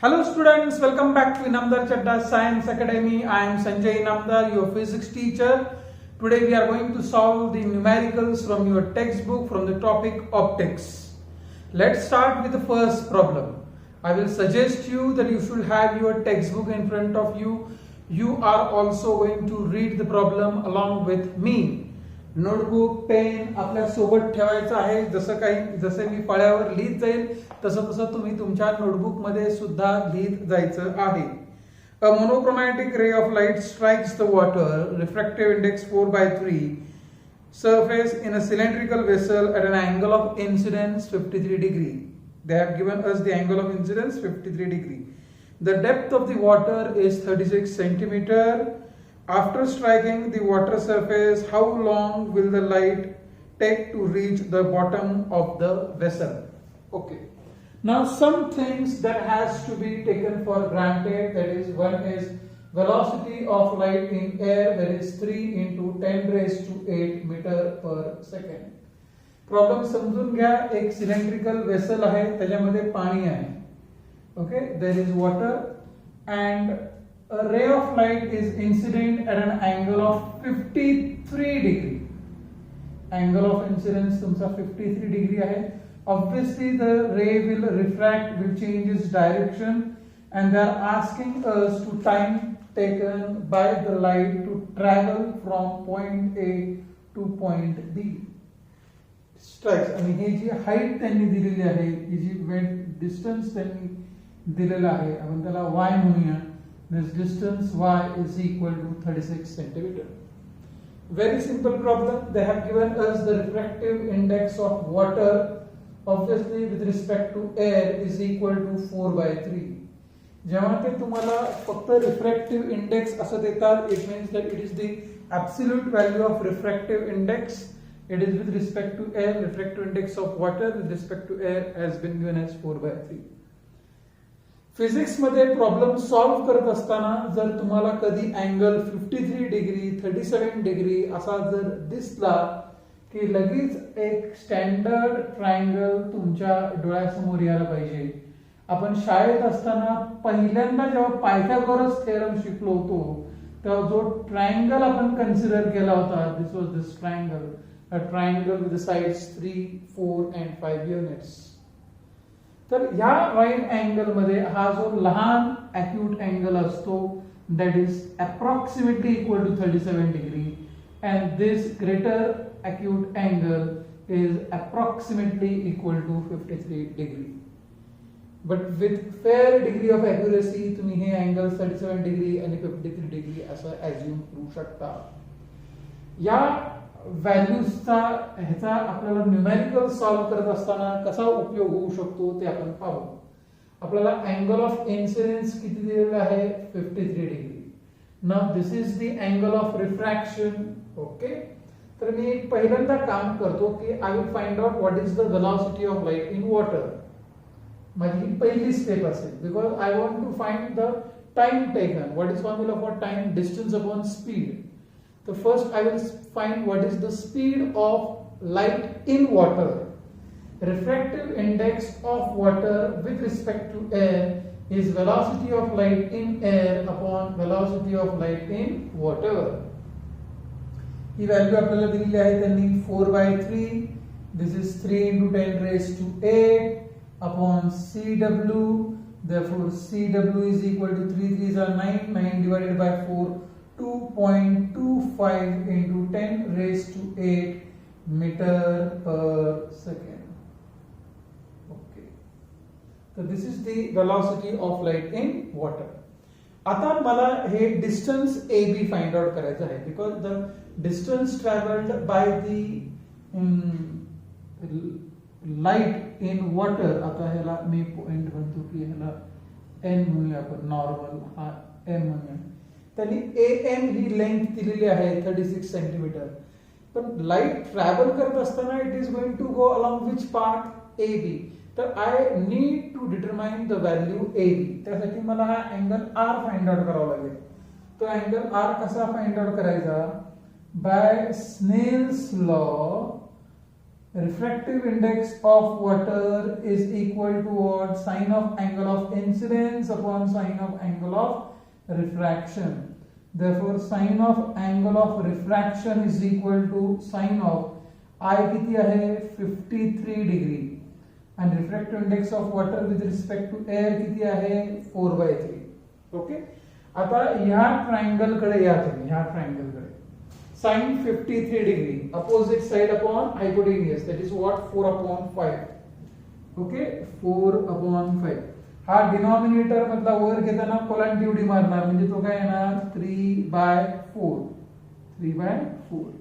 Hello students, welcome back to Inamdar Chadda Science Academy. I am Sanjay Inamdar, your physics teacher. Today we are going to solve the numericals from your textbook from the topic optics. Let's start with the first problem. I will suggest you that you should have your textbook in front of you. You are also going to read the problem along with me. Notebook pen आपल्या सोबत ठेवायचं आहे. जसे मी फळ्यावर लिहित जाईल तसं तुम्ही तुमच्या नोटबुक मध्ये सुद्धा लिहित जायचं आहे. A monochromatic ray of light strikes the water, refractive index 4/3, surface in a cylindrical vessel at an angle of incidence 53 degree. They have given us the angle of incidence 53 degree. The depth of the water is 36 centimeter. After striking the water surface, how long will the light take to reach the bottom of the vessel? Okay. Now some things that has to be taken for granted, that is, one is velocity of light in air, that is 3 into 10 raised to 8 meter per second. Problem समजून घ्या. एक cylindrical vessel आहे, त्याच्यामध्ये पाणी आहे. Okay, there is water and a ray of light is incident at an angle of 53 degree. Angle of incidence तुमचा 53 degree आहे. Obviously the ray will refract, will change its direction, and they are asking us to time taken by the light to travel from point A to point B. Strikes आणि हे जी height त्यांनी दिलेली आहे, ही जी distance त्यांनी दिलेला आहे, आपण त्याला y म्हणूया. This distance y is equal to 36 centimeter. Very simple problem. They have given us the refractive index of water, obviously with respect to air, is equal to 4/3. जेव्हा ते तुम्हाला फक्त refractive index असं देतात, it means that it is the absolute value of refractive index. It is with respect to air. Refractive index of water with respect to air has been given as 4/3. Physics मध्ये problem solve करत असताना जर तुम्हाला कधी angle 53 degree 37 degree असा जर दिसला की लगेच एक स्टँडर्ड ट्रायंगल तुमच्या डोळ्यासमोर यायला पाहिजे. आपण शाळेत असताना पहिल्यांदा जेव्हा पायथागोरस थेरम शिकलो होतो तेव्हा जो ट्रायंगल आपण कन्सिडर केला होता, this was this triangle, a triangle with sides 3, 4 and 5 units. तर ह्या राईट अँगल मध्ये हा जो लहान अॅक्यूट अँगल असतो, that is approximately equal to 37 degree, and this greater acute angle is approximately equal to 53 degree. But with fair degree of accuracy तुम्ही हे angle 37 degree आणि 53 डिग्री असं ॲज्युम करू शकता. या व्हॅल्यूजचा ह्याचा आपल्याला न्यूमेरिकल सॉल्व्ह करत असताना कसा उपयोग होऊ शकतो ते आपण पाहू. आपल्याला अँगल ऑफ इन्सिडेन्स किती दिलेला आहे? 53 degree. Now this is the angle of refraction. Okay, तर मी पहिल्यांदा काम करतो की I will find out what is the velocity of light in water. माझी ही पहिली स्टेप असेल, because I want to find the time taken. What is formula for time? Distance upon speed. So first I will find what is the speed of light in water. Refractive index of water with respect to air is velocity of light in air upon velocity of light in water. He value आपल्याला दिलेली आहे त्यांनी 4/3. This is 3 into 10 raised to 8 upon CW. Therefore CW is equal to 3 3s are 9, 9 divided by 4, 2.25 into 10 raised to 8 meter per second. Okay, so this is the velocity of light in water. आता मला हे distance AB find out करायचं आहे, because the distance travelled by the light in water. आता ह्याला मी point म्हणतो की ह्याला N म्हणूया आपण, नॉर्मल हा M म्हणूया. त्यांनी AM ही लेंथ दिलेली आहे 36 सेंटीमीटर. पण लाईट ट्रॅव्हल करत असताना it is going to go along which part? AB. तर I need to determine the value AB. त्यासाठी मला हा अँगल R फाइंड आउट करावा लागेल. तो अँगल R कसा फाइंड आउट करायचा? By Snell's law refractive index of water is equal to what? Sine of angle of incidence upon sine of angle of refraction. Therefore sine of angle of refraction is equal to sine of I किती आहे 53 degree and refractive index of water with respect to air किती आहे 4/3. Okay, आता ह्या triangle कडे या तुम्ही, ह्या ट्रायंगल कडे sin 53 degree opposite side upon hypotenuse, that is what 4/5. Okay, 4/5. हा डिनॉमिनेटर मधला वर घेताना कोलंट उडी मारणार, म्हणजे तो काय येणार 3/4. 3/4.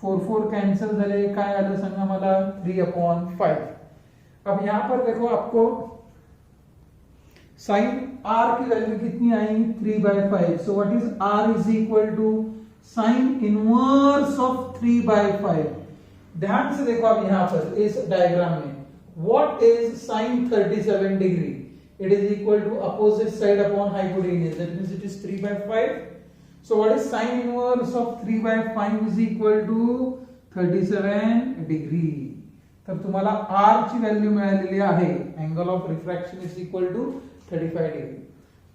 4 कैंसिल झाले, काय आलं सांगा मला 3/5. अब यहां पर देखो आपको साइन r की वैल्यू कितनी आई 3/5. So what is r is equal to sine inverse of 3/5. ध्यान से देखो अब यहां पर इस डायग्राम में what is sine 37 degree, it is equal to opposite side upon hypotenuse, that means it is 3/5. so what is sin inverse of 3/5 is equal to 37 degree. तर तुम्हाला r ची व्हॅल्यू मिळालेली आहे, angle of refraction is equal to 35 degree.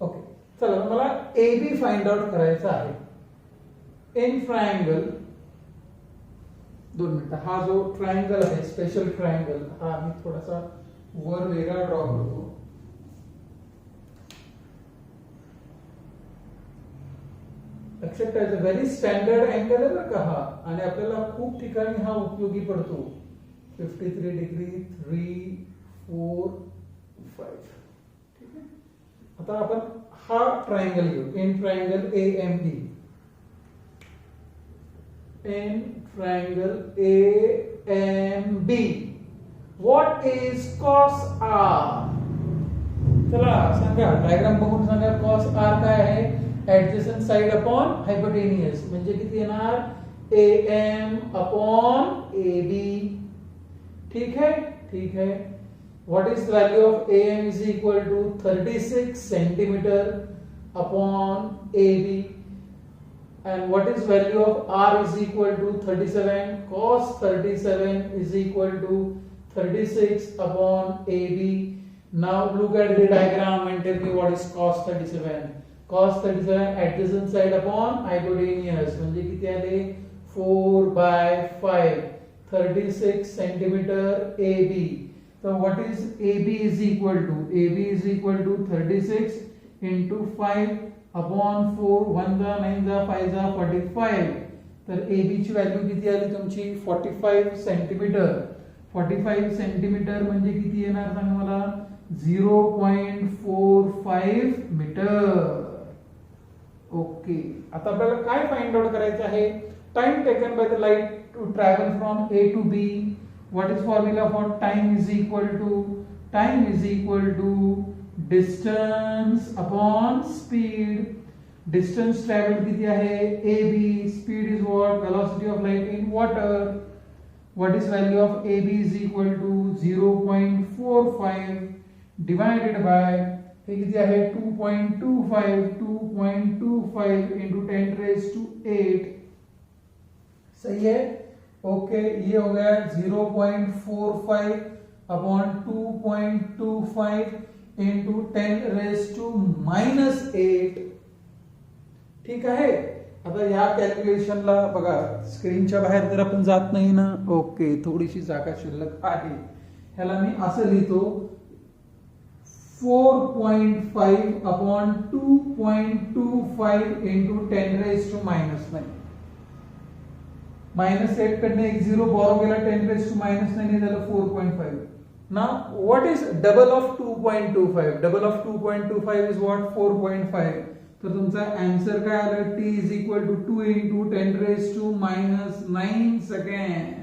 Okay, चला मला AB find out करायचा आहे. In triangle, 2 minute, हा जो ट्रायंगल आहे स्पेशल ट्रायंगल, हा मी थोडासा वर वेगळा ड्रॉ करतो. लक्षात ठेवायचं, व्हेरी स्टँडर्ड अँगल आहे बरं का हा, आणि आपल्याला खूप ठिकाणी हा उपयोगी पडतो. 53 डिग्री 3, 4, 5. ठीक आहे, आता आपण हा ट्रायंगल घेऊ. In triangle AMB, in triangle AMB what is cos r. चला सांगा, डायग्राम बघून सांगा cos r काय आहे. एडजसेंट साइड अपॉन हायपोटेनियस, म्हणजे किती येणार AM अपॉन AB. ठीक है, ठीक है. What is value of AM is equal to 36 centimetre upon AB, and what is value of R is equal to 37. cos 37 is equal to 36 upon AB. Now look at the diagram and tell me what is cos 37. cos 37 adjacent side upon hypotenuse, म्हणजे किती आले 4/5. 36 centimeter AB. So what is AB is equal to? AB is equal to 36 into 5 upon 4. 1 जा 9 जा 5 जा 45. तर AB ची value किती आली तुमची 45 सेंटीमीटर. 45 सेंटीमीटर म्हणजे किती येणार सांग मला 0.45 मीटर. ओके, आता आपल्याला काय फाइंड आउट करायचं आहे. Time taken by the light to travel from A to B. What is formula for time is equal to distance upon speed. Distance traveled किती आहे AB. Speed is what? Velocity of light in water. What is value of AB is equal to 0.45 divided by हे किती आहे 2.25 into 10 raised to 8. सही है. Okay, ये हो गया 0.45 upon 2.25 into 10 raise to -8. ठीक आहे. आता या कॅल्क्युलेशनला बघा, स्क्रीनच्या बाहेर जर आपण जात नाही ना, ओके, थोडीशी जागा शिल्लक आहे. ह्याला मी असं लिहितो 4.5 अपॉन 2.25 इंटू 10 रेज टू -9. -8 कडनं एक 0 बॉरो गेला, 10 रेज टू -9 झालं 4.5. Now what is double of 2.25? Double of 2.25 is what 4.5. तर तुमचा आन्सर काय आलं t is equal to 2 into 10 raise to -9 second.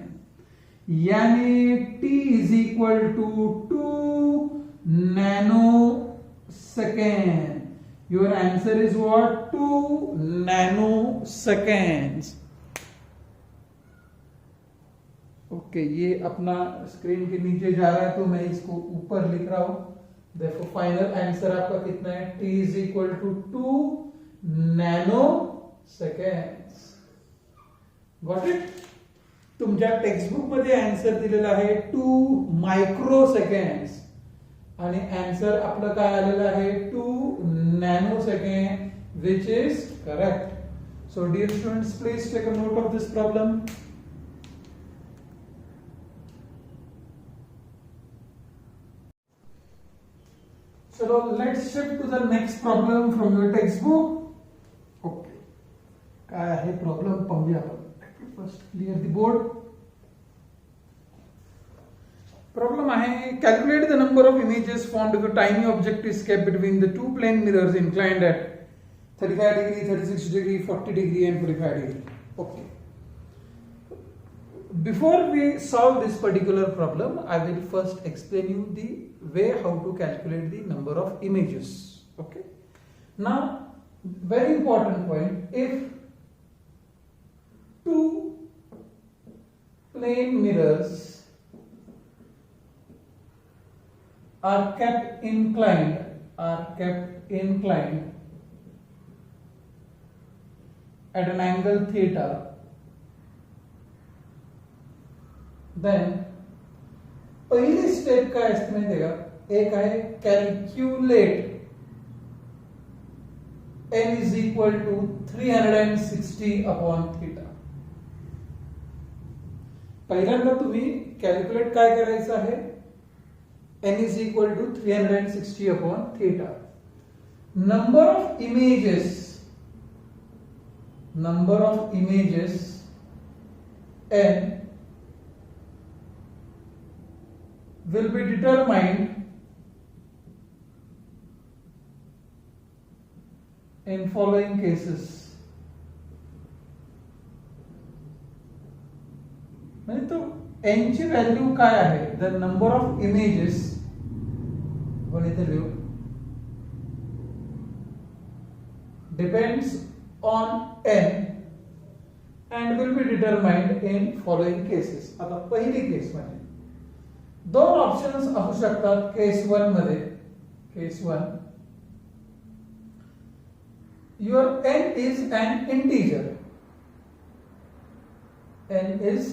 यानी t is equal to 2 nano second. Your answer is what 2 nano seconds. Okay, ये अपना screen के नीचे जा रहा है तो मैं इसको ऊपर लिख रहा हूं. देखो फाइनल आंसर आपका कितना है t is equal to 2 nano seconds. Got it. तुमच्या टेक्स्टबुक मध्ये आन्सर दिलेला आहे 2 मायक्रो सेकंड्स आणि आन्सर आपलं काय आलेलं आहे 2 nano second which is correct. So dear students, please take a note of this problem. So let's shift to the next problem from your textbook. Okay. काय आहे प्रॉब्लेम पाहूया आपण. First clear the board. Problem आहे calculate the number of images formed if a tiny object is kept between the two plane mirrors inclined at 35 degree, 36 degree, 40 degree and 45 degree. Okay. Before we solve this particular problem, I will first explain you the way how to calculate the number of images. Okay. Now, very important point, if two plane mirrors are kept inclined at an angle theta, then पहिली step काय असते माहितीये का? एक आहे calculate n is equal to 360 upon theta. पहिल्यांदा तुम्ही calculate काय करायचं आहे? n is equal to 360 upon theta. Number of images n will be determined in following cases. म्हणजे तो n ची व्हॅल्यू काय आहे? द नंबर ऑफ इमेजेस आपण इथे लिहू depends on n and will be determined in following cases. आता पहिली केस मध्ये दोन ऑप्शन्स असू शकतात. केस 1 मध्ये, केस 1, your n is an integer. n is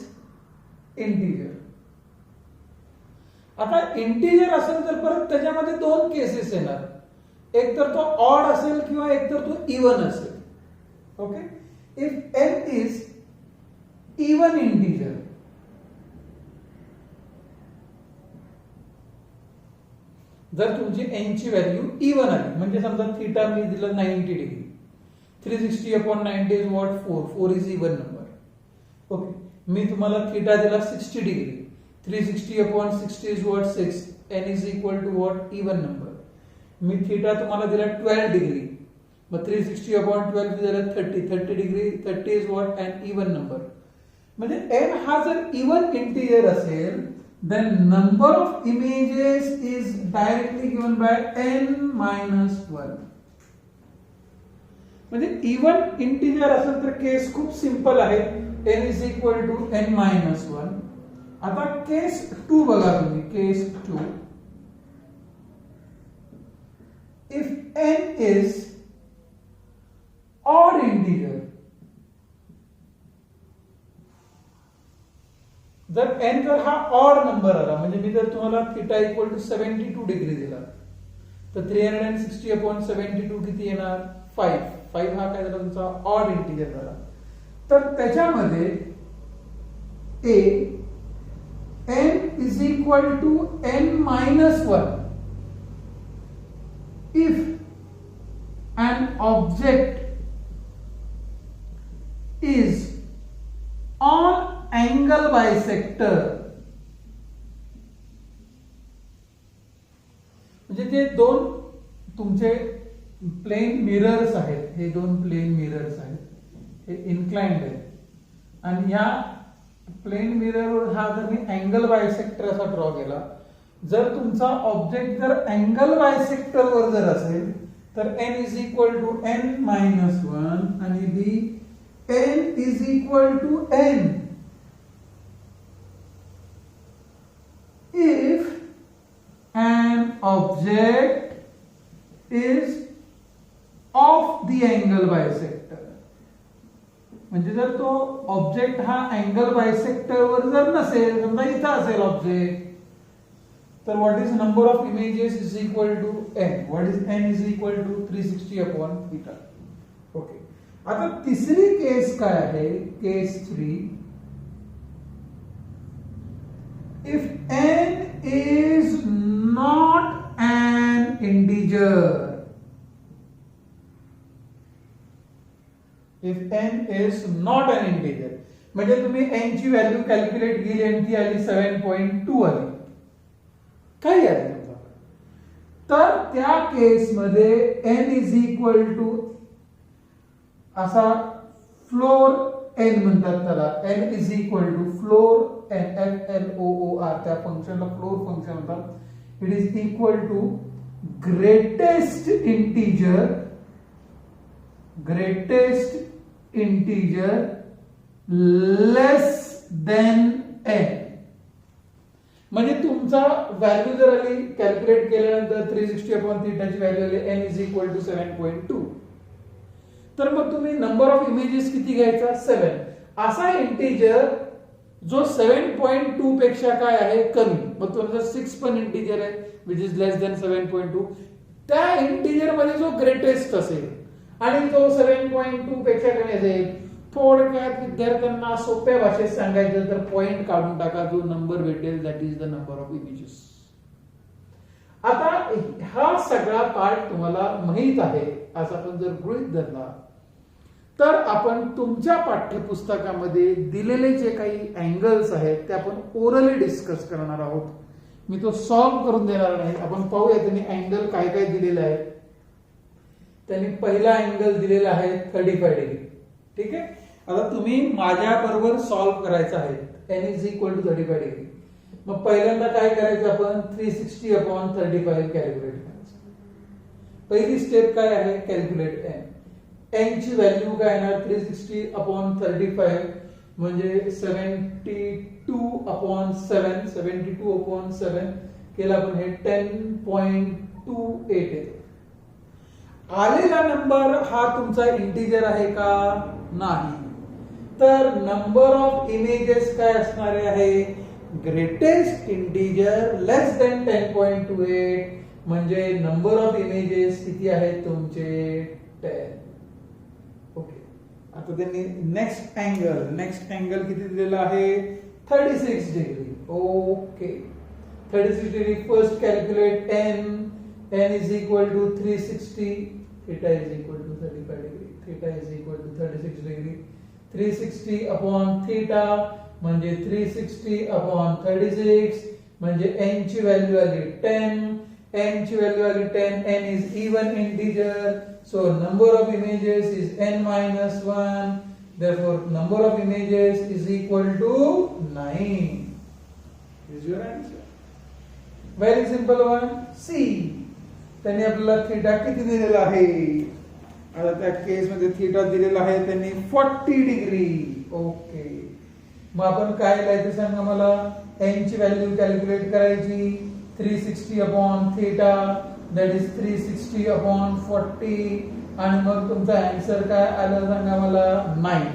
integer. आता इंटिजर असेल तर परत त्याच्यामध्ये दोन केसेस येणार. एक तर तो ऑड असेल किंवा एक तर तो इवन असेल. Okay. If n is even integer, जर तुमची n ची व्हॅल्यू इवन आली म्हणजे समजा थीटा मी दिलं 90 degree, 360 upon 90 is what 4 is even number. Okay. मी तुम्हाला थीटा दिला 60 degree, 360 upon 60 is what 6, n is equal to what even number. मी थीटा तुम्हाला दिला 12 डिग्री, मग 360 upon 12 दिला 30 degree, 30 is what an even number. म्हणजे n हा जर इवन इंटिजर असेल then number of images is directly given by n minus 1. म्हणजे इवन इंटिजर असेल तर केस खूप सिंपल आहे. n is equal to n minus 1. आता केस 2 बघा तुम्ही. केस 2, if n is odd integer, जर n जर हा ऑड नंबर आला म्हणजे मी जर तुम्हाला थीटा इक्वल टू 72 डिग्री दिला तर 360 अपॉन 72 किती येणार? 5 हा काय झाला तुमचा ऑड इंटिजर झाला. तर त्याच्यामध्ये n is equal to n minus 1 if an object is on angle bisector. म्हणजे ते दोन तुमचे प्लेन मिरर्स आहेत, हे दोन प्लेन मिरर्स आहेत, हे इन्क्लाइंड आहेत आणि या प्लेन मिररवर हा जर मी अँगल बायसेक्टर असा ड्रॉ केला, जर तुमचा ऑब्जेक्ट जर अँगल बायसेक्टर वर जर असेल तर n is equal to n minus 1 आणि n is equal to n if an object is off the angle bisector. म्हणजे जर तो ऑब्जेक्ट हा अँगल बायसेक्टर वर जर नसेल, समजा इथं असेल ऑब्जेक्ट, तर what is number of images is equal to n. What is n is equal to 360 upon theta. Okay. आता तिसरी केस काय आहे, case 3. If n is not an integer, if n is not an integer, म्हणजे तुम्ही n ची value calculate केली आणि ती आली 7.2 आली, काय आहे तुमचा, तर त्या केस मध्ये n इज इक्वल टू असा फ्लोर n म्हणतात त्याला, n is equal to floor n, FLOOR, त्या फंक्शनला फ्लोर फंक्शन म्हणतात. It is equal to greatest integer less than n. म्हणजे तुमचा व्हॅल्यू जर आली कॅल्क्युलेट केल्यानंतर 360 अपॉन थीटाची व्हॅल्यू आली n इज इक्वल टू 7.2, तर मग तुम्ही नंबर ऑफ इमेजेस किती घ्यायचा, 7. असा इंटीजर जो 7.2 पेक्षा काय आहे कमी, मग तो 6 पण इंटीजर आहे विच इज लेस देन 7.2, त्या इंटीजर मध्ये जो ग्रेटेस्ट असेल आणि तो 7.2 पेक्षा कमी असेल. थोडक्यात विद्यार्थ्यांना सोप्या भाषेत सांगायचं तर पॉइंट काढून टाका, जो नंबर भेटेल that is the number of images. आता हा सगळा पार्ट तुम्हाला माहित आहे असं आपण जर गृहीत धरला, तर आपण तुमच्या पाठ्यपुस्तकामध्ये दिलेले जे काही अँगल्स आहेत ते आपण ओरली डिस्कस करणार आहोत. मी तो सॉल्व्ह करून देणार नाही. आपण पाहूया त्यांनी अँगल काय काय दिलेले आहेत. त्यांनी पहिला अँगल दिलेला आहे 35 डिग्री. ठीक आहे. आता तुम्ही माझ्या बरोबर सॉल्व्ह करायचं आहे. n is equal to 35 degree. मग पहिल्यांदा काय करायचं, आपण 360 अपॉन 35 कॅल्क्युलेट करायचं. पहिली स्टेप काय आहे, कॅल्क्युलेट n. n ची व्हॅल्यू काय येणार, 360 अपॉन 35 म्हणजे 72 अपॉन 7. 72 अपॉन 7 केला आपण हे 10.28 येते. आलेला नंबर हा तुमचा इंटीजर आहे का, नाही. तर नंबर ऑफ इमेजेस काय असणारे आहे, ग्रेटेस्ट इंटीजर लेस देन 10.28 म्हणजे नंबर ऑफ इमेजेस किती आहेत तुमचे 10. ओके. आता त्यांनी नेक्स्ट अँगल किती दिलेला आहे, 36 degree. Okay. 36 degree. First calculate n is equal to 360, theta is equal to 35 degree, theta is equal to 36 degree. 360 upon theta म्हणजे 360 upon 36 म्हणजे n ची व्हॅल्यू आली 10. n ची व्हॅल्यू आली 10. n is even integer, so number of images is n minus 1. Therefore number of images is equal to 9. Is your answer? Very simple one. C. त्यांनी आपल्याला theta किती दिलेला आहे, आता त्या केस मध्ये थीटा दिलेला आहे त्यांनी 40 डिग्री. ओके. मग आपण काय लिहायचं सांगा मला, n ची व्हॅल्यू कॅल्क्युलेट करायची 360 upon theta that is 360 upon 40 आणि मग तुमचा आन्सर काय आला सांगा मला, 9.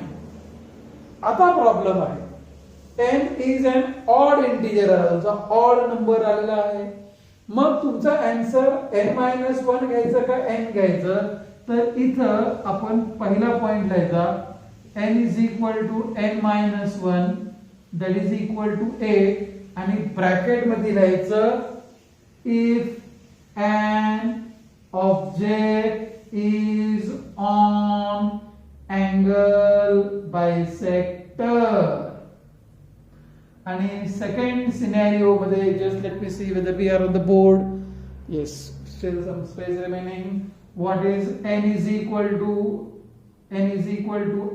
आता प्रॉब्लेम आहे, n is an odd integer आहे, तुमचा ऑड नंबर आलेला आहे. मग तुमचा आन्सर n-1 घ्यायचं का n घ्यायचं, तर इथं आपण पहिला पॉइंट लिहायचा n is equal to n-1 that is equal to 8 आणि ब्रॅकेट मध्ये लिहायचं if an object is on angle bisector. आणि सेकंड सिनेरियो मध्ये just let me see whether we are on the board. Yes, still some space remaining. What is n is equal to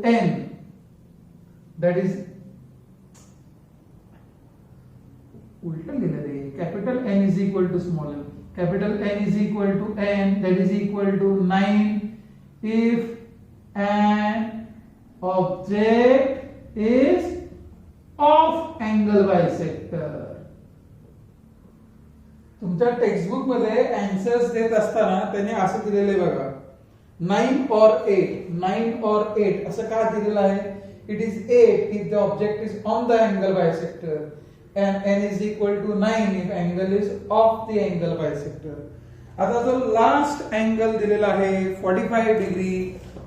n, that is उल्टा लिहिलं रे. Capital N is equal to small n. Capital N is equal to n, that is equal to 9 if an object is of angle bisector. तुमच्या text book मध्ये answers देत असताना त्यांनी असं दिलेले बघा, 9 or 8, 9 or 8 असं का दिलेलं आहे? It is 8 if the object is on the angle bisector and n is equal to 9 if angle is off the angle bisector. आता जो लास्ट अँगल दिलेला आहे 45 डिग्री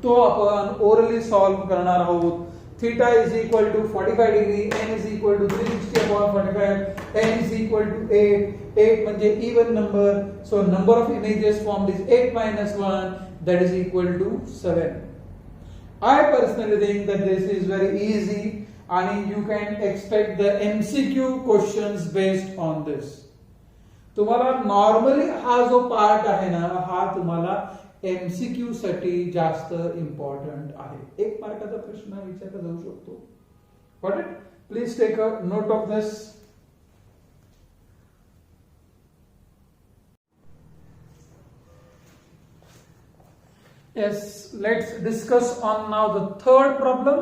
तो आपण ओरली सॉल्व करणार आहोत. Theta is equal to 45 degree, n is equal to 360 upon 45, n is equal to 8. 8 म्हणजे even number, so number of images formed is 8 minus 1, that is equal to 7. I personally think that this is very easy and you can expect the MCQ questions based on this. तुम्हाला normally हा जो part आहे ना हा तुम्हाला MCQ साठी जास्त important आहे. 1 मार्काचा प्रश्न विचारला जाऊ शकतो. Got it? Please take a note of this. Yes, let's discuss on now the third problem.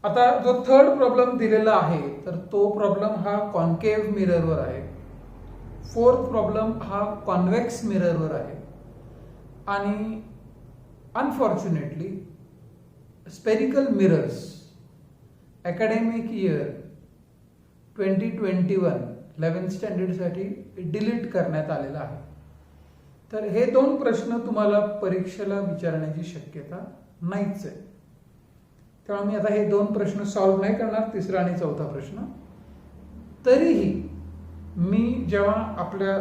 आता जो थर्ड प्रॉब्लेम दिलेला आहे तर तो प्रॉब्लेम हा कॉन्केव्ह मिररवर आहे. फोर्थ प्रॉब्लेम हा कॉन्व्हेक्स मिररवर आहे आणि unfortunately spherical mirrors academic year 2021 11th standard साठी डिलीट करण्यात आलेला आहे. तर हे दोन प्रश्न तुम्हाला परीक्षेला विचारण्याची शक्यता नाहीच आहे. त्यामुळे मी आता हे दोन प्रश्न सॉल्व्ह नाही करणार, तिसरा आणि चौथा प्रश्न. तरीही मी जेव्हा आपल्या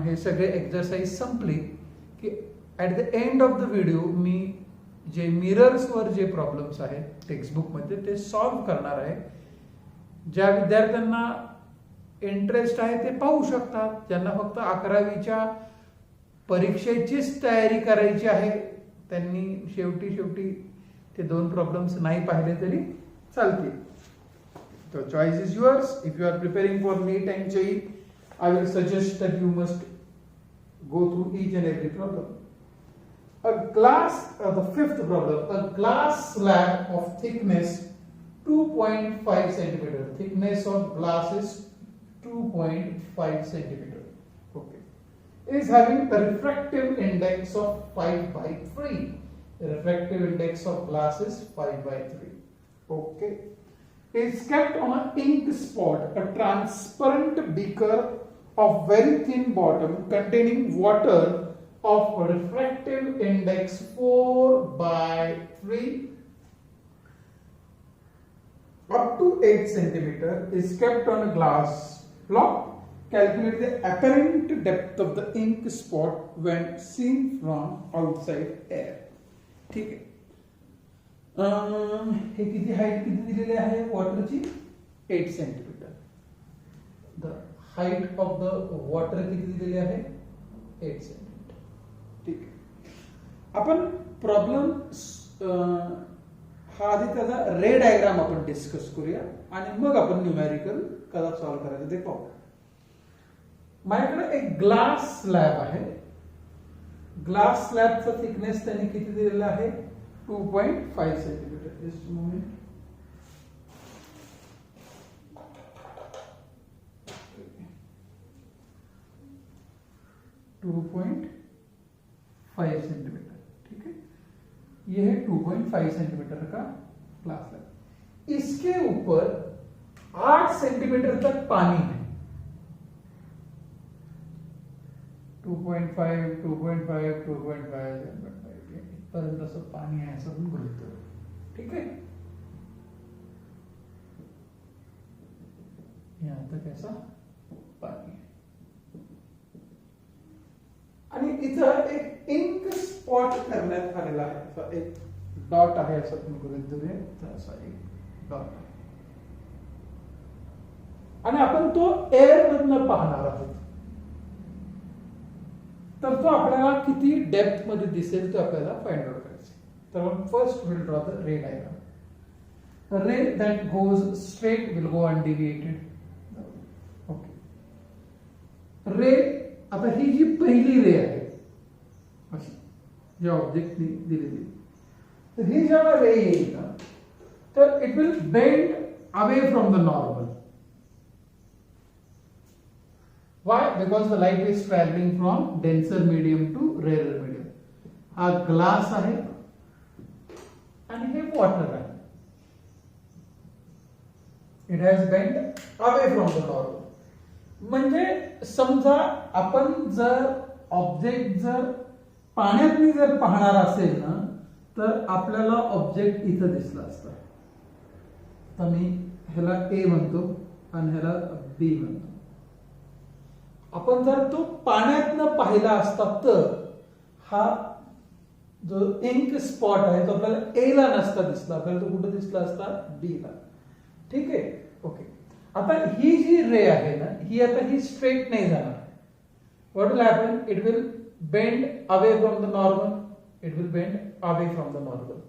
हे सगळे एक्सरसाइज संपले की at the end of the video मी जे मिरर्सवर जे प्रॉब्लेम्स आहेत टेक्स्टबुकमध्ये ते सॉल्व्ह करणार आहे. ज्या विद्यार्थ्यांना इंटरेस्ट आहे ते पाहू शकतात. ज्यांना फक्त 11वीच्या परीक्षेचीच तयारी करायची आहे त्यांनी शेवटी ते दोन प्रॉब्लेम्स नाही पाहिले तरी चालतील. So choice is yours. If you are preparing for NEET and JEE, I will suggest that you must go through each and every problem. The fifth problem, a glass slab of thickness 2.5 centimeter. Thickness of glass is 2.5 centimeter. Okay. Is having a refractive index of 5/3. The refractive index of glass is 5/3. Okay. Is kept on an ink spot, a transparent beaker of very thin bottom containing water of refractive index 4/3 up to 8 centimeter is kept on a glass block. Calculate the apparent depth of the ink spot when seen from outside air. ठीक आहे. हे किती height किती दिलेली आहे वॉटरची 8 centimetre. The height of the water किती दिलेली आहे 8 सेंटीमीटर. ठीक आहे. आपण प्रॉब्लेम हा आधी त्याचा रे डायग्राम आपण डिस्कस करूया आणि मग आपण न्यूमेरिकल कसा सॉल्व्ह करायचं ते पाहू. माझ्याकडे एक ग्लास स्लॅब आहे. ग्लास स्लॅबचा थिकनेस त्यांनी किती दिलेला आहे 2.5 सेंटीमीटर. Just moment. .5 सेंटीमीटर. ठीक है, ये है 2.5 सेंटीमीटर का ग्लास है. इसके ऊपर 8 सेंटीमीटर तक पानी है. 2.5, 2.5, 2.5, 2.5 पर्यंत असं पाणी आहे असं आपण गृहीत धरू. ठीक आहे. यहाँ तक ऐसा पानी है आणि इथं एक इंक स्पॉट करण्यात आलेला आहे. असा एक डॉट आहे असं आपण गृहीत धरूया. तर असा एक डॉट आहे आणि आपण तो एअर मधनं पाहणार आहोत. तर तो आपल्याला किती डेप्थ मध्ये दिसेल तो आपल्याला फाइंड आउट करायचं. तर first will draw the ray diagram. The ray that goes straight will go undeviated. Okay. रे आता ही जी पहिली रे आहे अशी ज्या ऑब्जेक्टनी दिलेली, तर ही जेव्हा रे येईल ना तर it will bend away from the normal. Why? Because the light is traveling from denser medium to rarer medium. हा ग्लास आहे आणि हे वॉटर आहे. It has bend away from the normal. म्हणजे समजा आपण जर ऑब्जेक्ट जर पाण्यातनी जर पाहणार असेल ना तर आपल्याला ऑब्जेक्ट इथं दिसला असता. तर मी ह्याला ए म्हणतो आणि ह्याला बी म्हणतो. आपण जर तो पाण्यातनं पाहिला असता तर हा जो इंक स्पॉट आहे तो आपल्याला ए ला नसता दिसला, आपल्याला तो कुठे दिसला असता बी ला. ठीक आहे, ओके. आता ही जी रे आहे ना ही आता ही स्ट्रेट नाही जाणार. What will happen? It will bend away from the normal. It will bend away from the normal.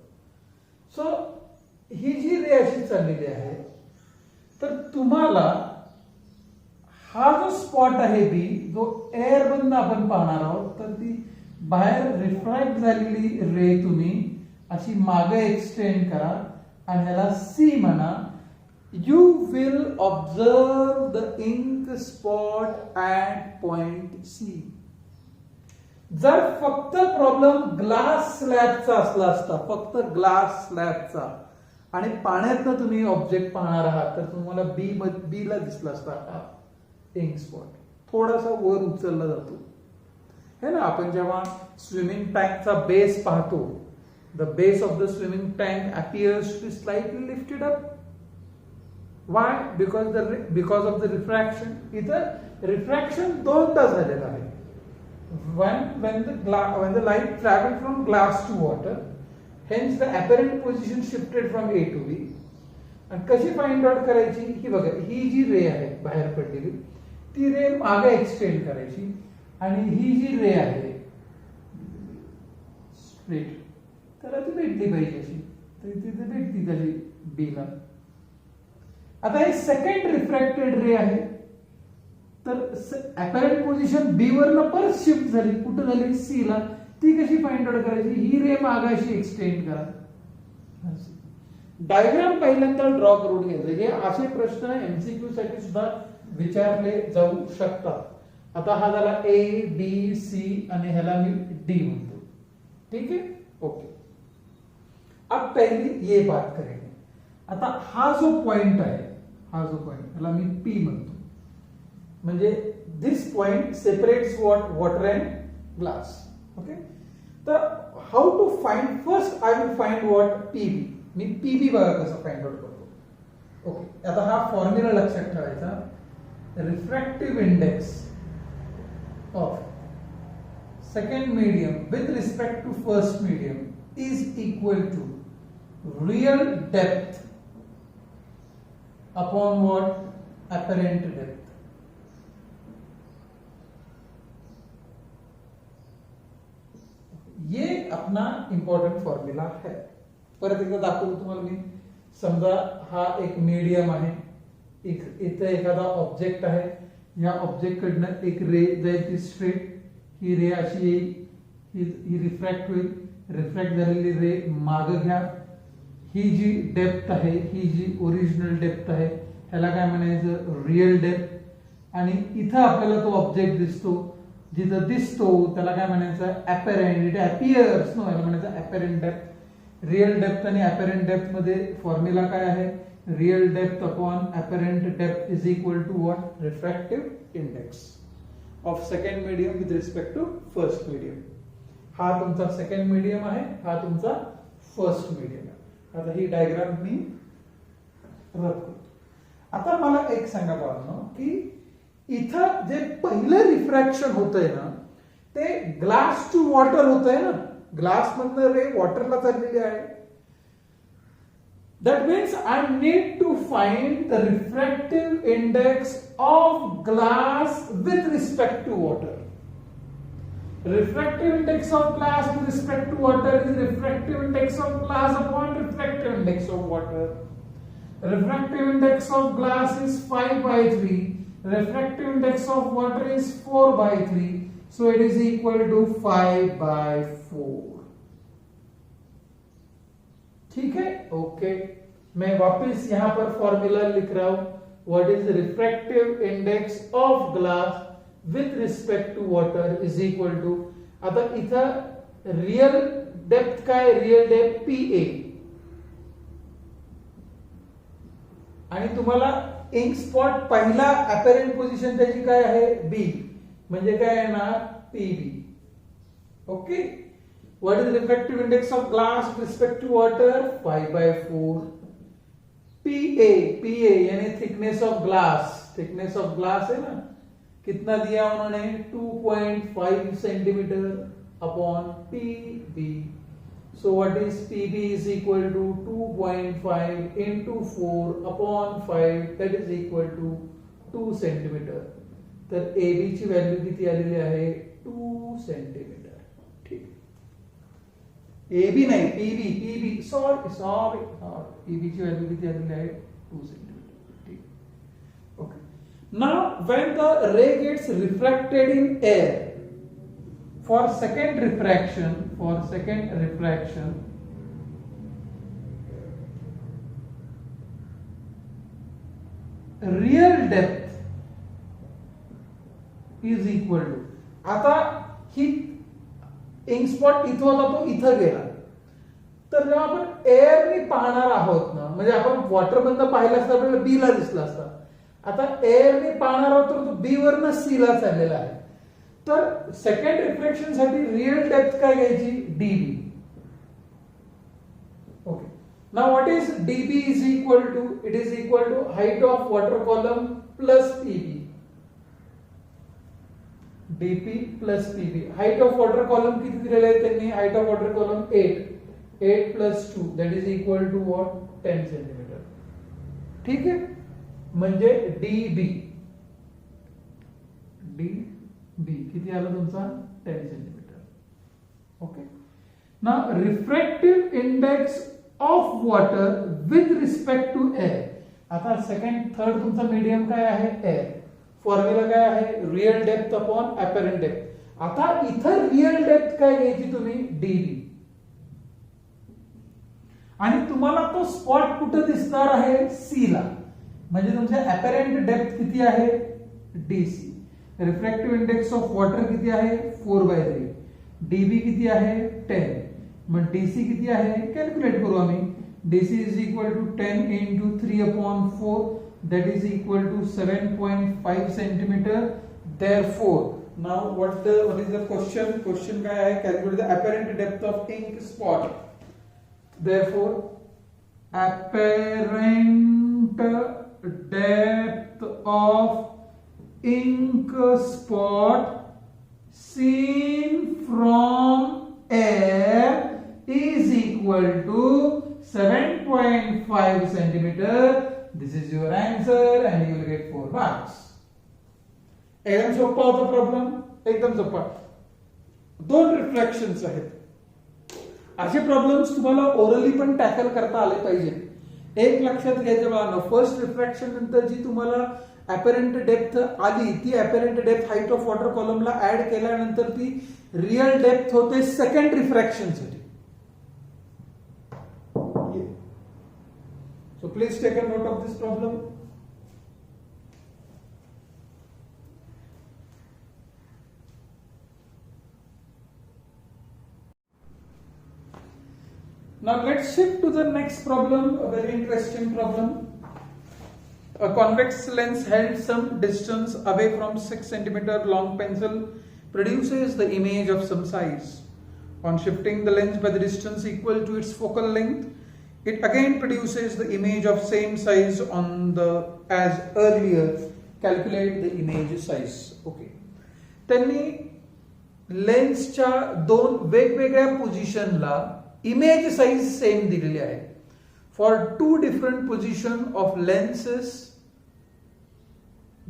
So ही जी रे अशी चाललेली आहे तर तुम्हाला हा जो स्पॉट आहे बी जो एअर मधून आपण पाहणार आहोत तर ती बाहेर रिफ्रॅक्ट झालेली रे तुम्ही अशी मागे एक्सटेंड करा आणि ह्याला सी म्हणा. You will observe the ink spot at point C. जर फक्त प्रॉब्लेम ग्लास स्लॅबचा असला असता, फक्त ग्लास स्लॅबचा आणि पाण्यातनं तुम्ही ऑब्जेक्ट पाहणार आहात तर तुम्हाला बी ला दिसला असता हा इंक स्पॉट. थोडासा वर उचलला जातो है ना. आपण जेव्हा स्विमिंग टँकचा बेस पाहतो, the base of the swimming tank appears to be slightly lifted up. Why? Because of the refraction. इथं रिफ्रॅक्शन दोनदा झालेलं आहे. When the light traveled from glass to water, hence the apparent position shifted from A to B. आणि कशी find out करायची? ही बघा, ही जी रे आहे बाहेर पडलेली ती रे मागे एक्सटेंड करायची आणि ही जी रे आहे स्ट्रेट त्याला ती भेटली पाहिजे अशी, तर तिथे भेटती तशी बी ला. आता हे सेकंड रिफ्रॅक्टेड रे आहे तर अपॅरंट पोझिशन बी वरनं परत शिफ्ट झाली. कुठं झाली? सी ला. ती कशी फाइंड आउट करायची? ही रे मागाशी एक्सटेंड करा. डायग्राम पहिल्यांदा ड्रॉ करून घ्यायचं. हे असे प्रश्न एमसीक्यू साठी सुद्धा विचारले जाऊ शकतात. आता हा झाला ए बी सी आणि ह्याला मी डी म्हणतो. ठीक आहे, ओके. अब पहली ये बात करेंगे. आता हा जो पॉइंट आहे, हा जो पॉइंट ह्याला मी पी म्हणतो. म्हणजे this point separates water and glass. Okay. तर how to find? First I will find what PB. मी पीबी बघा कसं फाइंड आउट करतो. ओके. आता हा फॉर्म्युला लक्षात ठेवायचा. Refractive index of second medium with respect to first medium is equal to real depth upon what? Apparent depth. ये अपना important formula है. परत एकदा दाखवतो तुम्हाला मी. समजा हा एक मीडियम आहे, इथे एखादा ऑब्जेक्ट आहे, या ऑब्जेक्ट कडनं एक रे जाईल ती स्ट्रेट. ही रे अशी येईल, ही रिफ्रॅक्ट होईल. रिफ्रॅक्ट झालेली रे मागं घ्या. ही जी डेप्थ आहे, ही जी ओरिजिनल डेप्थ आहे ह्याला काय म्हणायचं? Real depth. आणि इथं आपल्याला तो ऑब्जेक्ट दिसतो, जिथं दिसतो त्याला काय म्हणायचं? अपॅरेंट. इट अपीअर्स नो, याला म्हणायचं अपॅरेंट डेप्थ. रियल डेप्थ आणि अपॅरेंट डेप्थ मध्ये फॉर्म्युला काय आहे? Real depth upon apparent depth is equal to what? Refractive index of second medium with respect to first medium. हा तुमचा सेकंड मीडियम आहे, हा तुमचा फर्स्ट मीडियम आहे. आता ही डायग्राम मी रद्द करतो. आता मला एक सांगा बाळांनो की इथं जे पहिलं रिफ्रॅक्शन होतंय ना ते ग्लास टू वॉटर होतंय ना. ग्लास मधनं रे वॉटरला चाललेली आहे. That means I need to find the refractive index of glass with respect to water. Refractive index of glass with respect to water is refractive index of glass upon refractive index of water. Refractive index of glass is 5/3. Refractive index of water is 4/3. So it is equal to 5/4. ठीक है, okay. मैं वापस यहां पर formula लिख रहा हूं. What is the refractive index of glass with respect to water is equal to. आता इथं real depth काय, रियल डेप्थ PA, आणि तुम्हाला इंक स्पॉट पहिला अपॅरेंट पोझिशन त्याची काय आहे, B, म्हणजे काय येणार PB. Okay. What is refractive index of glass with respect to water, 5/4. PA यानी thickness of glass, thickness of glass है ना, कितना दिया उन्होंने 2.5 centimetre upon PB. So what is PB is equal to 2.5 into 4 upon 5, that is equal to 2 centimetre. तर AB ची value किती आलेली आहे, 2 सेंटीमीटर. ठीक. AB नाही, PB सॉरी PB ची व्हॅल्यू किती आलेली आहे, 2 सेंटीमीटर. ठीक. Okay. Now when the ray gets refracted in air, for second refraction, real depth is equal to, आता ही इंक स्पॉट इथं होता तो इथं गेला, तर जेव्हा आपण एअरने पाहणार आहोत ना, म्हणजे आपण वॉटर मधनं पाहिलं असतं आपल्याला B ला दिसला असता, आता एअरने पाहणार आहोत तर तो B वरनं C ला चाललेला आहे. तर सेकंड रिफ्लेक्शन साठी रियल डेप्थ काय घ्यायची, DB. Okay. Now what is DB is equal to, it is equal to height of water column plus PB. DP plus PB. Height of water column किती दिलेले आहे त्यांनी, height of water column 8 plus 2 that is equal to what, 10 centimetre. ठीक आहे. म्हणजे DB किती आलं तुमचा, 10 centimetre. Okay. Now refractive index of water with respect to air. आता सेकंड थर्ड तुमचा मीडियम काय आहे, एअर. फॉर्म्युला काय आहे, real depth upon apparent depth. आता इथं रियल डेप्थ काय घ्यायची तुम्ही, DB. आणि तुम्हाला तो स्पॉट कुठे दिसणार आहे, C ला, म्हणजे तुमचे अपॅरेंट डेप्थ किती आहे, DC. Refractive index of water किती आहे, 4/3. DB किती आहे, 10. मग DC किती आहे, कॅल्क्युलेट करू आम्ही. DC is equal to 10 into 3/4, that is equal to 7.5 centimeter. Therefore, now what is the question? Question काय आहे, calculate the apparent depth of ink spot. Therefore, apparent depth of ink spot seen from air is equal to 7.5 centimeter. This is your answer and you will get 4 marks. एकदम सोपा होता problem, एकदम सोपा. 2 reflections आहेत. असे problems तुम्हाला orally पण tackle करता आले पाहिजे. एक लक्षात घ्यायचं बाळांनो, फर्स्ट रिफ्रॅक्शन नंतर जी तुम्हाला अपॅरेंट डेप्थ आली, ती apparent depth height of water कॉलमला ऍड केल्यानंतर ती रियल डेप्थ होते सेकंड रिफ्रॅक्शन साठी. So please take a note of this problem. Now let's shift to the next problem, a very interesting problem. A convex lens held some distance away from 6 centimeter long pencil produces the image of some size. On shifting the lens by the distance equal to its focal length, it again produces the image of same size on the as earlier. Calculate the image size. Okay. त्यांनी लेन्सच्या 2 वेगवेगळ्या पोझिशनला image size same दिलेली आहे. For 2 different position of lenses,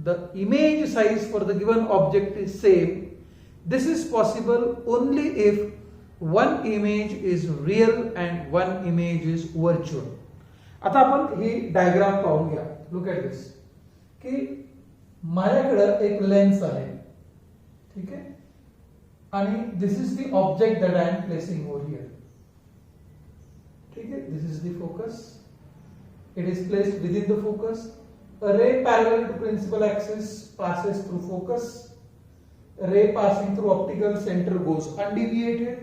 the image size for the given object is same. This is possible only if one image is real and one image is virtual. आता आपण ही diagram पाहून घ्या. Look at दिस, की माझ्याकडे एक lens आहे, ठीक आहे, आणि this is the object that I am placing over here. ठीक आहे, this is the focus, it is placed within the focus. A ray parallel to principal axis passes through focus. A ray passing through optical center goes undeviated.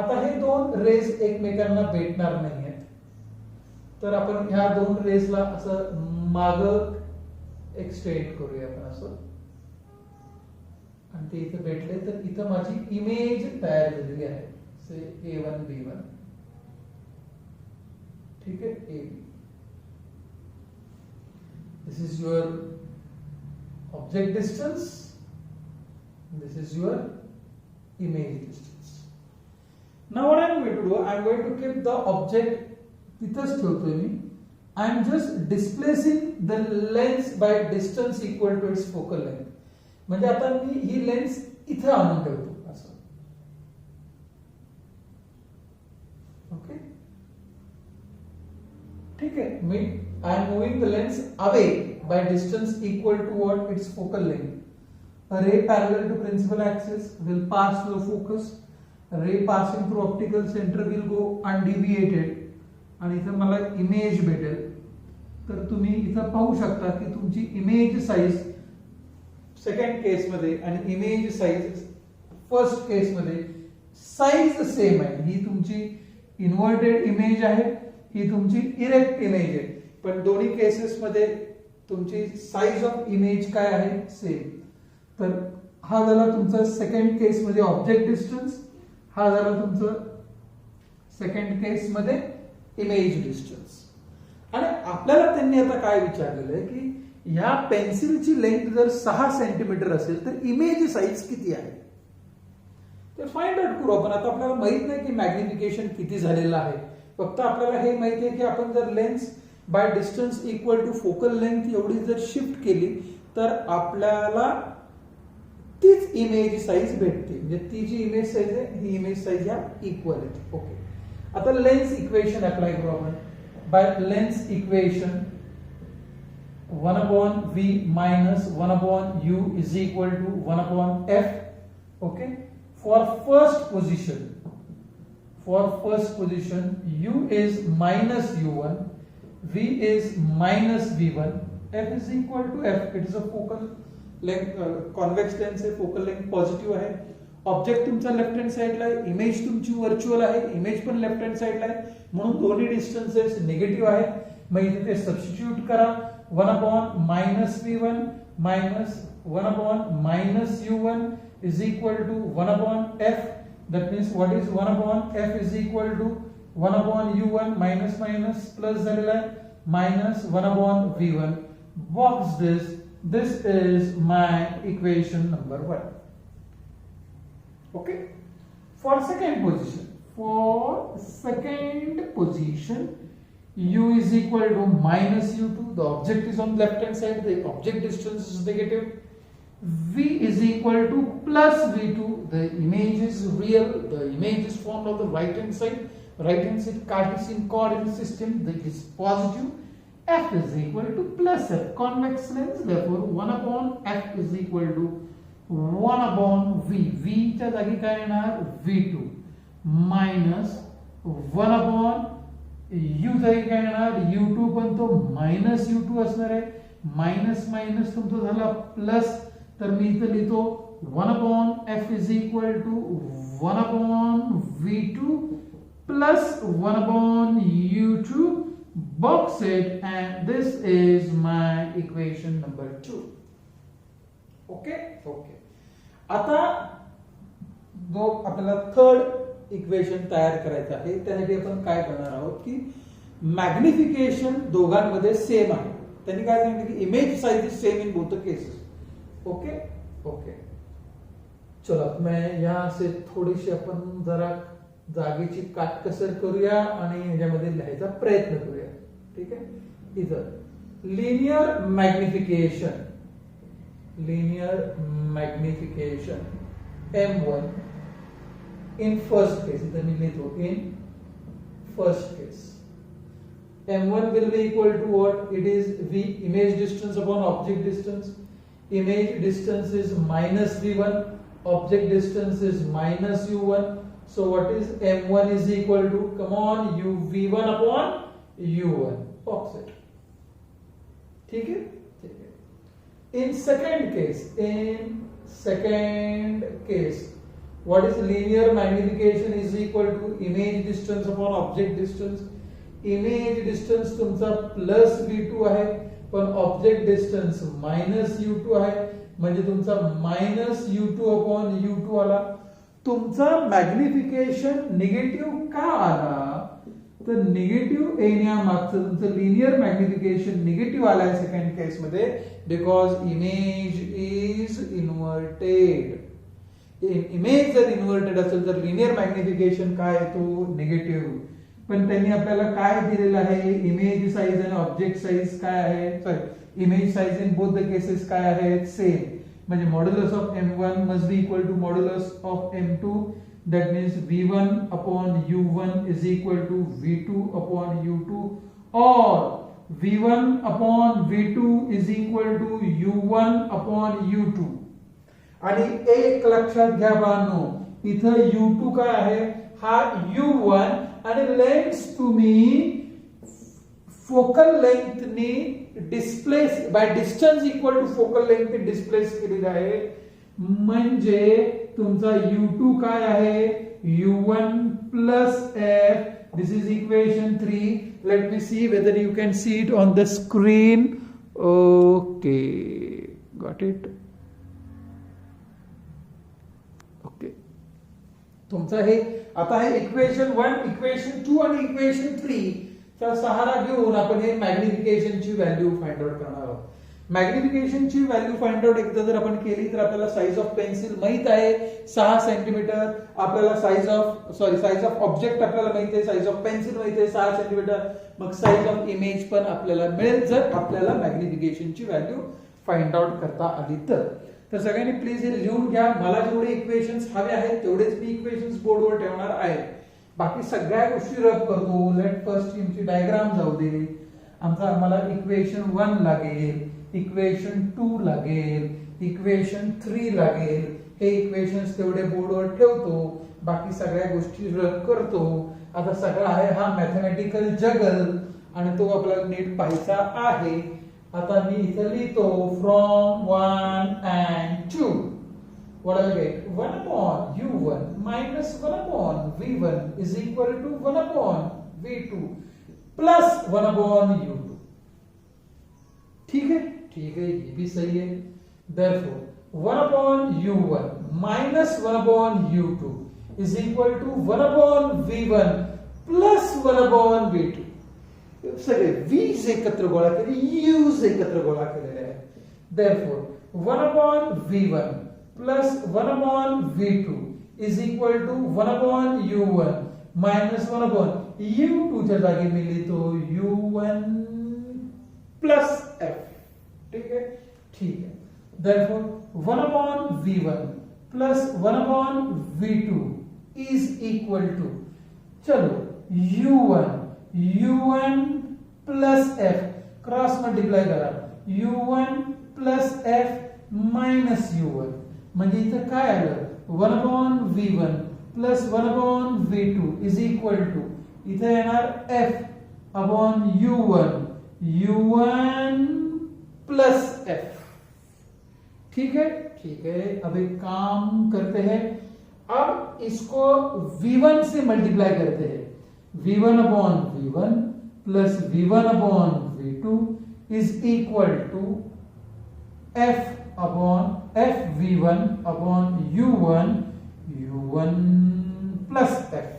आता हे दोन raise एकमेकांना भेटणार नाहीयेत, तर आपण ह्या दोन रेजला असं माग एक्सटेंड करूया आपण असं, आणि ते इथे भेटले तर इथं माझी इमेज तयार झालेली आहे, से A1 B1, ठीक आहे, AB. This is your object distance, this is your image distance. Now what I am going to do, I am going to keep the object तिथंच ठेवतोय मी. I am just displacing the lens by distance equal to its focal length. म्हणजे आता मी ही lens इथे आणून ठेवतो असं, okay, ठीक आहे. मी I am moving the lens away by distance equal to what? Its focal length. A ray parallel to principal axis will pass through the focus. A ray passing through optical center will go undeviated. आणि इथं मला image भेटेल. तर तुम्ही इथं पाहू शकता की तुमची इमेज साइज सेकंड केस मध्ये आणि इमेज साइज फर्स्ट केस मध्ये साइज सेम आहे. ही तुमची इन्व्हर्टेड इमेज आहे, ही तुमची इरेक्ट इमेज आहे, पण दोन्ही केसेस मध्ये तुमची साइज ऑफ इमेज काय आहे? सेम. तर हा झाला तुमचा सेकंड केस मध्ये ऑब्जेक्ट डिस्टन्स, हा झाला तुमचं सेकंड केस मध्ये इमेज डिस्टन्स. आणि आपल्याला त्यांनी आता काय विचारलेलं आहे की ह्या पेन्सिलची लेंथ जर 6 सेंटीमीटर असेल तर इमेज साइज किती आहे? तर फाइंड आउट करू आपण. आता आपल्याला माहित नाही की मॅग्निफिकेशन किती झालेलं आहे, फक्त आपल्याला हे माहिती आहे की आपण जर lens by distance equal to focal length एवढी जर शिफ्ट केली तर आपल्याला तीच इमेज साइज भेटते. म्हणजे ती जी इमेज साइज आहे ही इमेज साइज या इक्वल आहे. ओके, आता लेन्स इक्वेशन अप्लाय करू आपण. By lens equation 1/v minus 1/u is equal to 1/f. Okay, for first position u is minus u1, v is minus v1, f is equal to f. It is a focal length, convex lens है, focal length positive आहे. Object तुमचा left hand साइडला आहे, image तुमची virtual आहे, image पण left hand साइडला आहे, म्हणून दोन्ही डिस्टन्सेस निगेटिव्ह आहेत. मग इथे ते सबस्टिट्यूट करा. 1/minus v1 minus 1/minus u1 is equal to 1/f. That means what is 1/f is equal to 1/u1 minus minus plus झालेला आहे minus 1/v1. Box this. This is my equation number 1. Okay. For second position, u is equal to minus u2. The object is on left hand side. The object distance is negative. V is equal to plus v2. The image is real. The image is formed on the right hand side. Right hand side Cartesian coordinate system. That is positive. F is equal to plus f. Convex lens. Therefore, 1/f is equal to 1/v. V च्या जागी काय येणार? v2 minus 1/u जागी काय येणार? u2, पण तो minus u2 असणार आहे. मायनस मायनस तुमचं झाला प्लस. तर मी इथे लिहितो 1/f is equal to 1/v2 plus 1/u2. Box it, and this is my equation number 2. Okay. आता जो आपल्याला थर्ड इक्वेशन तयार करायचं आहे त्यासाठी आपण काय करणार आहोत की मॅग्निफिकेशन दोघांमध्ये सेम आहे. त्यांनी काय सांगितलं की image size is same in both cases. Okay, चलो मैं यहाँ से थोडीशी आपण जरा जागेची काटकसर करूया आणि ह्याच्यामध्ये लिहायचा प्रयत्न करूया. ठीक आहे. इथं linear magnification m1 in first case. इथं मी लिहितो in first case m1 will be equal to what? It is v image distance upon object distance. Image distance is minus v1, object distance is minus u1. So what is m1 is equal to, come on, u v1 upon u1. Box it. ठीक है. In second case What is linear magnification is equal to image distance upon object distance. Image distance तुमचा plus V2 आहे, पण object distance minus U2 आहे, म्हणजे तुमचा minus U2 upon U2 आला. तुमचा मॅग्निफिकेशन निगेटिव्ह का आला? तर निगेटिव्ह येण्यामागचं तुमचं लिनियर मॅग्निफिकेशन निगेटिव्ह आलाय सेकंड केस मध्ये, because image is inverted. Image जर इन्व्हर्टेड असेल तर लिनियर मॅग्निफिकेशन काय येतो? निगेटिव्ह. पण त्यांनी आपल्याला काय दिलेलं आहे? इमेज साईज आणि ऑब्जेक्ट साईज काय आहे? Sorry, image size in both the cases काय आहेत? सेम. म्हणजे modulus of M1 must be equal to modulus of M2. That means V1 upon U1 is equal to V2 upon U2, or V1 upon V2 is equal to U1 upon U2. आणि एक लक्षात घ्या बाळांनो, इथं U2 काय आहे? हा U1 आणि लेंथ तुम्ही फोकल लेंथनी displace by distance equal to focal length displace केलेला आहे. म्हणजे तुमचा U2 काय आहे? U1 plus F. This is equation 3. Let me see whether you can see it on the screen. Okay, got it. Okay. तुमचा हे आता हे इक्वेशन 1, इक्वेशन 2 आणि इक्वेशन 3 चा सहारा घेऊन आपण हे मॅग्निफिकेशनची व्हॅल्यू फाइंड आउट करणार आहोत. मॅग्निफिकेशनची व्हॅल्यू फाइंड आउट एकदा जर आपण केली तर आपल्याला साईज ऑफ पेन्सिल माहित आहे 6 सेंटीमीटर. आपल्याला साईज ऑफ ऑब्जेक्ट आपल्याला माहित आहे, साईज ऑफ पेन्सिल माहित आहे 6 सेंटीमीटर. मग साईज ऑफ इमेज पण आपल्याला मिळेल जर आपल्याला मॅग्निफिकेशनची व्हॅल्यू फाइंड आउट करता आली तर. तर सगळ्यांनी प्लीज हे लिहून घ्या. मला जेवढे इक्वेशन्स हवे आहेत तेवढेच मी इक्वेशन्स बोर्डवर ठेवणार आहे. बाकी सगळ्या गोष्टी रब करतो. लेट फर्स्ट तुमची डायग्राम जाऊ दे. आम्हाला इक्वेशन 1 लागेल, इक्वेशन 2 लागेल, इक्वेशन 3 लागेल. हे इक्वेशन्स तेवढे बोर्डवर ठेवतो. बाकी सगळ्या गोष्टी रब करतो. आता सगळा आहे हा मॅथमॅटिकल जगल आणि तो आपल्याला नीट पाहायचा आहे. आता मी इथे लिहितो from 1 and 2. What I get? 1 upon U1 minus 1 upon V1 is equal to 1 upon V2 plus 1 upon U2. ठीक है? ठीक है, ये भी सही है. Therefore 1 upon U1 minus 1 upon U2 is equal to 1 upon V1 plus 1 upon V2. सगळे V's एकत्र गोळा केले, U's एकत्र गोळा केलेले आहे. Therefore 1 upon V1 plus 1 upon V2 is equal to 1 upon U1 minus 1 upon U2 च्या जागी मी लिहितो U1 plus F. ठीक है? ठीक है. Therefore 1 upon V1 plus 1 upon V2 is equal to, चलो U1 plus F cross multiply करा, U1 plus F minus U1. म्हणजे इथं काय आलं? 1 upon V1 plus 1 upon V2 is equal to, इथे येणार F upon U1 plus F. ठीक है? ठीक है. अब एक काम करते हैं, अब इसको V1 से मल्टीप्लाई करते हैं. V1 upon V1 plus V1 upon V2 is equal to F upon FV1 upon U1 plus F.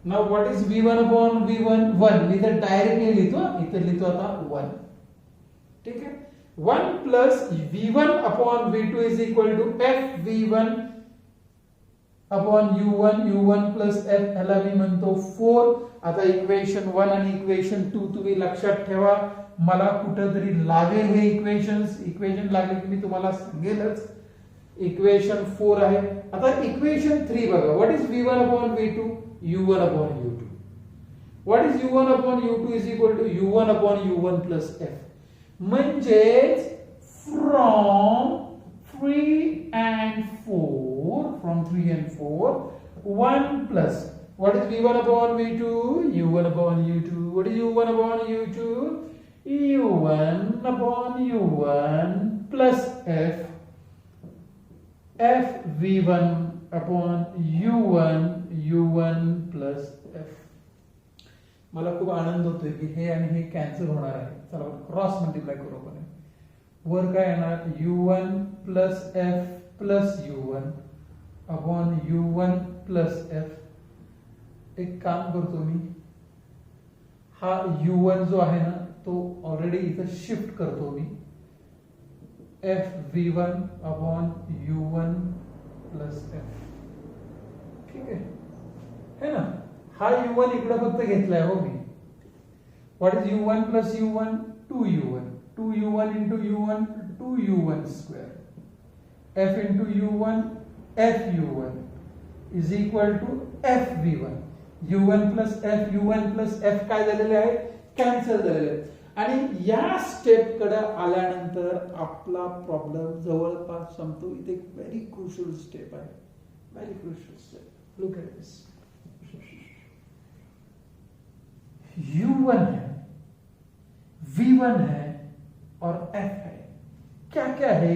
Now what is V1 upon V1? 1. मी तर डायरेक्टली लिहितो, इथे लिहितो आता 1. ठीक है? 1 plus V1 upon V2 is equal to FV1 upon U1 plus F. ह्याला मी म्हणतो 4. आता इक्वेशन 1 आणि इक्वेशन 2 तुम्ही लक्षात ठेवा. मला कुठेतरी लागेल हे इक्वेशन लागले की मी तुम्हाला सांगेलच. इक्वेशन 4 आहे. आता इक्वेशन 3 बघा. What is V1 upon V2? U1 upon U2. What is U1 upon U2 is equal to U1 upon U1 plus F. म्हणजेच from 3 and 4, 1 plus, what is V1 upon V2? U1 upon U2. What is U1 upon U2? U1 upon U1 plus F V1 upon u1 plus f. मला खूप आनंद होतोय की हे आणि हे cancel होणार आहे. चला क्रॉस मल्टिप्लाय करू आपण. वर काय येणार u1 plus f plus u1 upon u1 plus f. एक काम करतो मी, हा u1 जो आहे ना तो ऑलरेडी इथं शिफ्ट करतो मी, fv1 upon u1 plus f. ठीक है ना. हा u1 इकडे फक्त घेतलाय हो मी. What is u1 plus u1? 2u1. 2u1 into u1 2u1 square. f into u1 fu1 is equal to fv1. u1 plus f काय झालेले आहे, कॅन्सल झालेले आहे. आणि या स्टेप कडे आल्यानंतर आपला प्रॉब्लेम जवळपास संपतो. इथे एक व्हेरी क्रुशियल स्टेप आहे, very crucial step. Look at this. u1 है, v1 है और f है. क्या क्या है?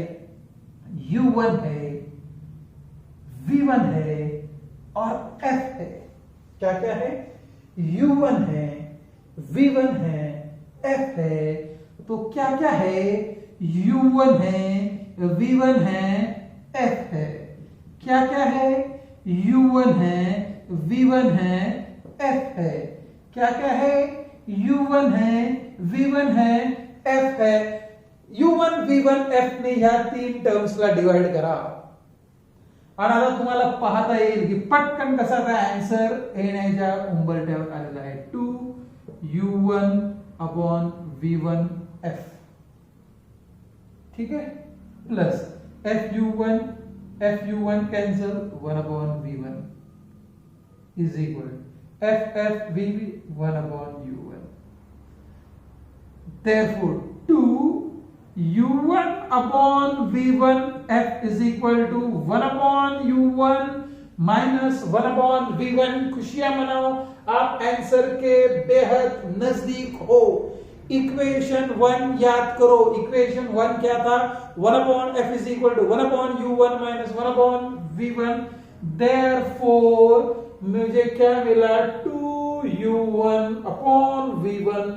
u1 है, v1 है और f है. क्या क्या है? u1 है, v1 है, f है. तो क्या क्या है? u1 है, v1 है, f है. क्या क्या है? u1 है, v1 है, f है. क्या क्या है? u1 है, v1 है, f है. u1 v1 f ने ह्या तीन टर्म्सला डिवाइड करा आणि आता तुम्हाला पाहता येईल की पटकन कसा आता आन्सर येण्याच्या उंबरठ्यावर आलेला आहे. 2u1 upon v1 f. ठीक है, plus f(u1) cancel 1 upon v1 is equal f(v) 1 upon u1. Therefore 2u1 upon v1 f is equal to 1 upon u1 minus 1 upon v1. खुशियां मनाओ, आप आंसर के बेहद नजदीक हो. इक्वेशन 1 याद करो. इक्वेशन 1 क्या था? 1 upon f is equal to 1 upon u1 minus 1 upon v1. Therefore मुझे क्या मिला? 2u1 upon v1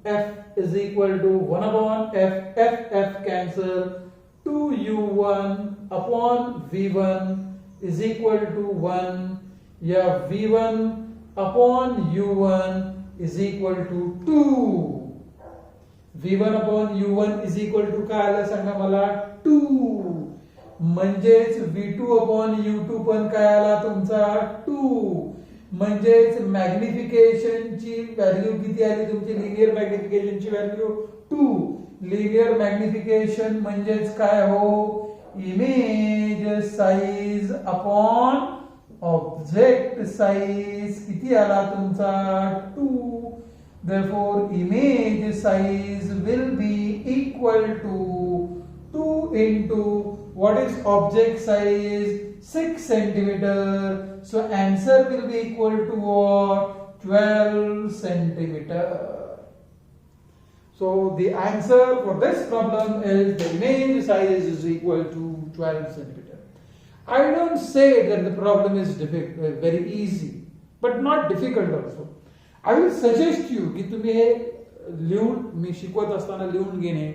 f is equal to 1 upon f cancel. 2u1 upon v1 is equal to 1. या v1 upon u1 is equal to 2. v1 upon u1 is equal to काय आलं सांगा मला? 2. म्हणजेच v2 upon u2 पण काय आला तुमचा? 2. म्हणजेच मॅग्निफिकेशनची व्हॅल्यू किती आली तुमची? लिनियर मॅग्निफिकेशनची व्हॅल्यू 2. लिनियर मॅग्निफिकेशन म्हणजेच काय हो? Image size upon object size किती आला तुमचा? 2. Therefore image size will be equal to 2 into what is object size? 6 centimeter. So answer will be equal to what? 12 centimeter. So the answer for this problem is the image size is equal to 12 centimeter. I don't say that the problem is very easy, but not difficult also. I will suggest you की तुम्ही हे लिहून, मी शिकवत असताना लिहून घेणे,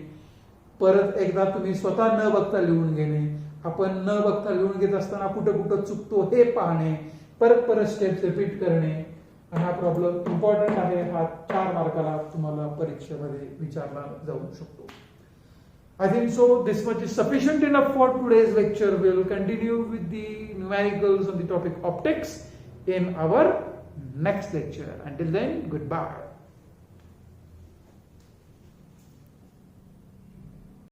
परत एकदा तुम्ही स्वतः न बघता लिहून घेणे, आपण न बघता लिहून घेत असताना कुठं कुठं चुकतो हे पाहणे, परत स्टेप्स रिपीट करणे. हा प्रॉब्लेम इम्पॉर्टंट आहे. हा 4 मार्काला तुम्हाला परीक्षेमध्ये विचारला जाऊ शकतो. I think so this much is sufficient enough for today's lecture. We will continue with the numericals on the topic optics in our next lecture. Until then, goodbye.